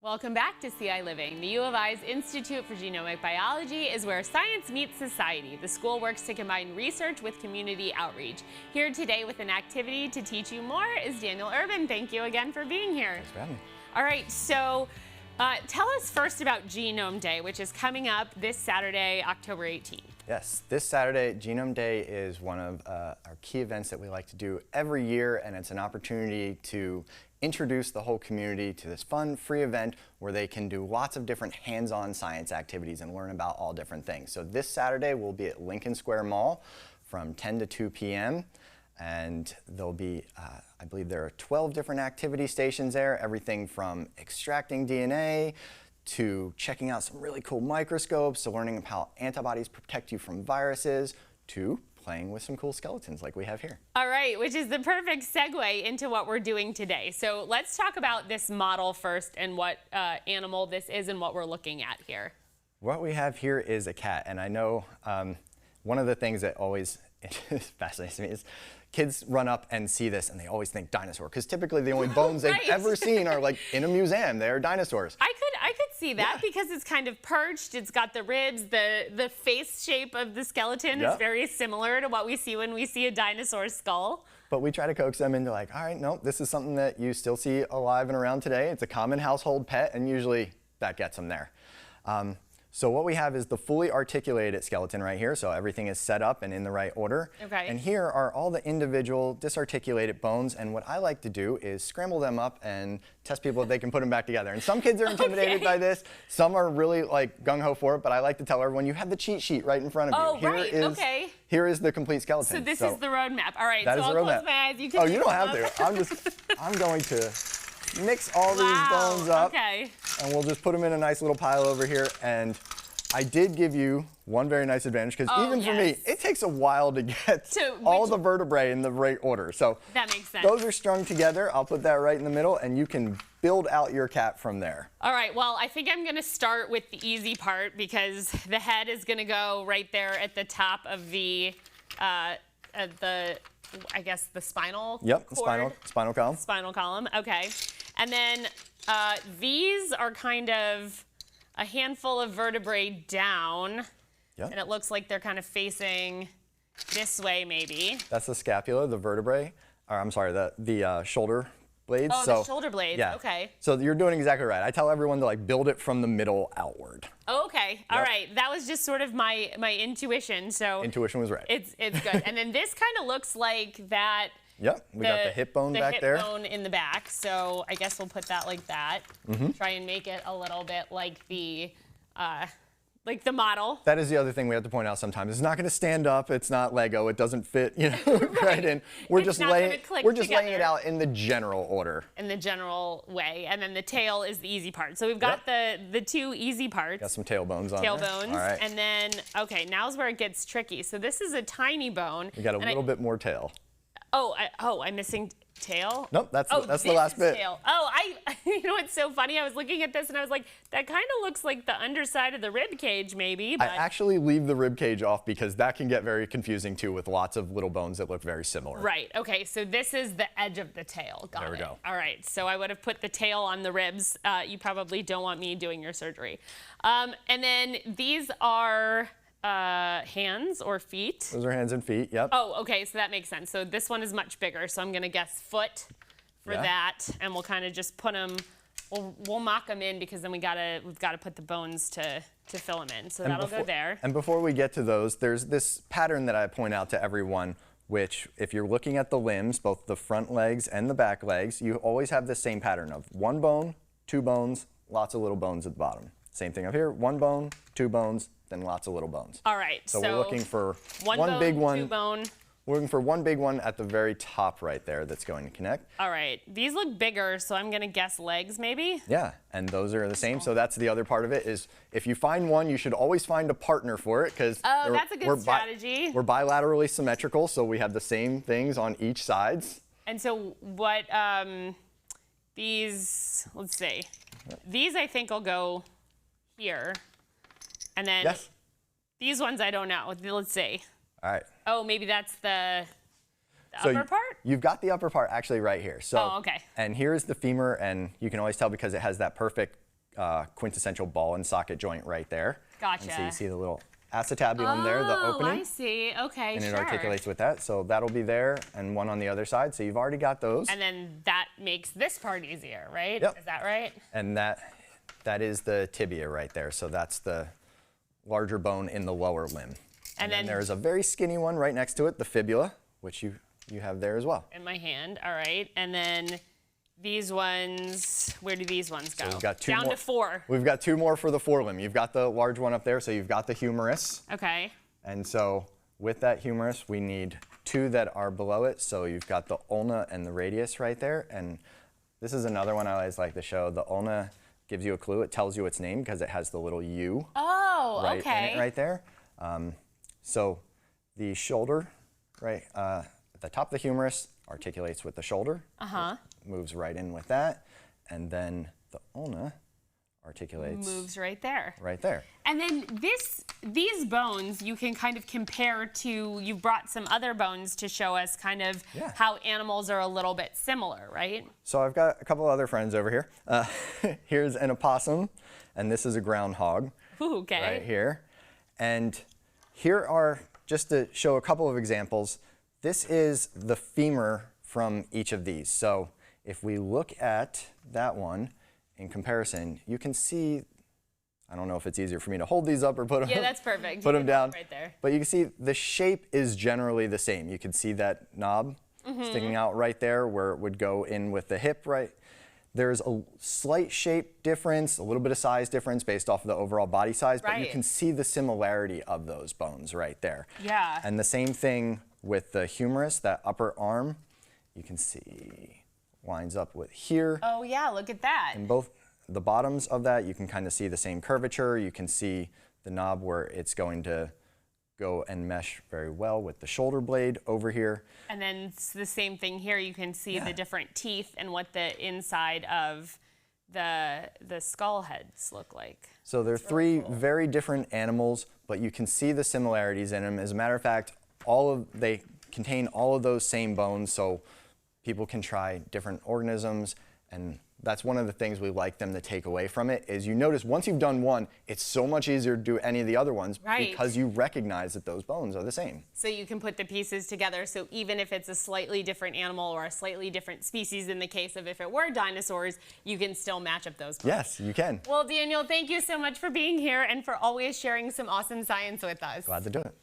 Welcome back to ciLiving. The U of I's Institute for Genomic Biology is where science meets society. The school works to combine research with community outreach. Here today with an activity to teach you more is Daniel Urban. Thank you again for being here. Thanks for having me. All right, so tell us first about Genome Day, which is coming up this Saturday, October 18th. Yes, this Saturday, Genome Day is one of our key events that we like to do every year, and it's an opportunity to introduce the whole community to this fun, free event where they can do lots of different hands-on science activities and learn about all different things. So this Saturday, we'll be at Lincoln Square Mall from 10 to 2 p.m. And there'll be, I believe there are 12 different activity stations there, everything from extracting DNA to checking out some really cool microscopes, to learning how antibodies protect you from viruses, to playing with some cool skeletons like we have here. All right, which is the perfect segue into what we're doing today. So let's talk about this model first and what animal this is and what we're looking at here. What we have here is a cat, and I know one of the things that always fascinates me is kids run up and see this and they always think dinosaur, because typically the only bones they've ever seen are like in a museum. They're dinosaurs. I could see that because it's kind of perched. It's got the ribs. The face shape of the skeleton is very similar to what we see when we see a dinosaur skull. But we try to coax them into like, all right, no, this is something that you still see alive and around today. It's a common household pet, and usually that gets them there. So what we have is the fully articulated skeleton right here. So everything is set up and in the right order. Okay. And here are all the individual disarticulated bones. And what I like to do is scramble them up and test people if they can put them back together. And some kids are intimidated by this. Some are really like gung-ho for it. But I like to tell everyone, you have the cheat sheet right in front of you. Here is the complete skeleton. So this is the roadmap. All right. That so is I'll the roadmap. close my eyes. You can you don't have to. I'm going to mix all these bones up. Okay. And we'll just put them in a nice little pile over here. And I did give you one very nice advantage, because even for me, it takes a while to get all the vertebrae in the right order. So that makes sense. Those are strung together. I'll put that right in the middle, and you can build out your cat from there. All right, well, I think I'm gonna start with the easy part, because the head is gonna go right there at the top of the, I guess the spinal cord. Spinal column. Spinal column, okay. And then these are kind of a handful of vertebrae down, and it looks like they're kind of facing this way, maybe. That's the scapula, the vertebrae, or I'm sorry, the shoulder blades. Oh, the shoulder blades, okay. So you're doing exactly right. I tell everyone to like build it from the middle outward. Oh, okay, all right. That was just sort of my intuition, so. Intuition was right. It's good. And then this kind of looks like that. Yep, we got the hip bone back there. The hip bone in the back, so I guess we'll put that like that. Try and make it a little bit like the model. That is the other thing we have to point out sometimes. It's not going to stand up. It's not Lego. It doesn't fit, right in. We're just laying it out in the general order. In the general way, and then the tail is the easy part. So we've got the two eady parts. Got some tail bones on there. Tail bones, and then now's where it gets tricky. So this is a tiny bone. We got a little bit more tail. I'm missing tail? Nope, that's the last bit. Tail. Oh, you know what's so funny? I was looking at this and I was like, that kind of looks like the underside of the rib cage maybe. But I actually leave the rib cage off because that can get very confusing too with lots of little bones that look very similar. Right, okay, so this is the edge of the tail. Got it. There we go. All right, so I would have put the tail on the ribs. You probably don't want me doing your surgery. And then these are hands or feet. Those are hands and feet, yep. Oh, okay, so that makes sense. So this one is much bigger, so I'm gonna guess foot for that, and we'll kind of just put them, we'll mock them in, because then we've gotta put the bones to fill them in. So that'll go there. And before we get to those, there's this pattern that I point out to everyone, which if you're looking at the limbs, both the front legs and the back legs, you always have the same pattern of one bone, two bones, lots of little bones at the bottom. Same thing up here, one bone, two bones, then lots of little bones. All right. So we're looking for one big one. Two bone. We're looking for one big one at the very top right there that's going to connect. All right. These look bigger, so I'm going to guess legs maybe? Yeah, and those are the same. So that's the other part of it is if you find one, you should always find a partner for it, because that's a good strategy. We're bilaterally symmetrical, so we have the same things on each sides. And so what these, let's see. These I think will go here. And then these ones I don't know. Let's see. All right. Oh, maybe that's the upper part? You've got the upper part actually right here. So, okay. And here's the femur, and you can always tell because it has that perfect quintessential ball and socket joint right there. Gotcha. And so you see the little acetabulum there, the opening. Oh, I see. Okay, and sure. it articulates with that. So that'll be there, and one on the other side. So you've already got those. And then that makes this part easier, right? Yep. Is that right? And that is the tibia right there. So that's the larger bone in the lower limb. And then there's a very skinny one right next to it, the fibula, which you have there as well. In my hand, all right. And then these ones, where do these ones go? So we've got two Down more. to 4. We've got 2 more for the forelimb. You've got the large one up there, so you've got the humerus. Okay. And so with that humerus, we need 2 that are below it. So you've got the ulna and the radius right there. And this is another one I always like to show. The ulna gives you a clue. It tells you its name because it has the little U right in it right there. So the shoulder, right at the top of the humerus, articulates with the shoulder. Moves right in with that. And then the ulna articulates. Moves right there. Right there. And then these bones you can kind of compare to, you've brought some other bones to show us kind of how animals are a little bit similar, right? So I've got a couple other friends over here. Here's an opossum, and this is a groundhog. Ooh, okay. Right here. And here are, just to show a couple of examples, this is the femur from each of these. So if we look at that one in comparison, you can see, I don't know if it's easier for me to hold these up or put them, that's perfect. put them down. Right there. But you can see the shape is generally the same. You can see that knob sticking out right there where it would go in with the hip, right? There's a slight shape difference, a little bit of size difference based off of the overall body size, but you can see the similarity of those bones right there. Yeah. And the same thing with the humerus, that upper arm, you can see lines up with here. Oh yeah, look at that. And both the bottoms of that, you can kind of see the same curvature. You can see the knob where it's going to go and mesh very well with the shoulder blade over here. And then it's the same thing here. You can see the different teeth and what the inside of the skull heads look like. So they're 3 very different animals, but you can see the similarities in them. As a matter of fact, they contain all of those same bones, so people can try different organisms, and that's one of the things we like them to take away from it, is you notice once you've done one, it's so much easier to do any of the other ones because you recognize that those bones are the same. So you can put the pieces together, so even if it's a slightly different animal or a slightly different species in the case of if it were dinosaurs, you can still match up those bones. Yes, you can. Well, Daniel, thank you so much for being here and for always sharing some awesome science with us. Glad to do it.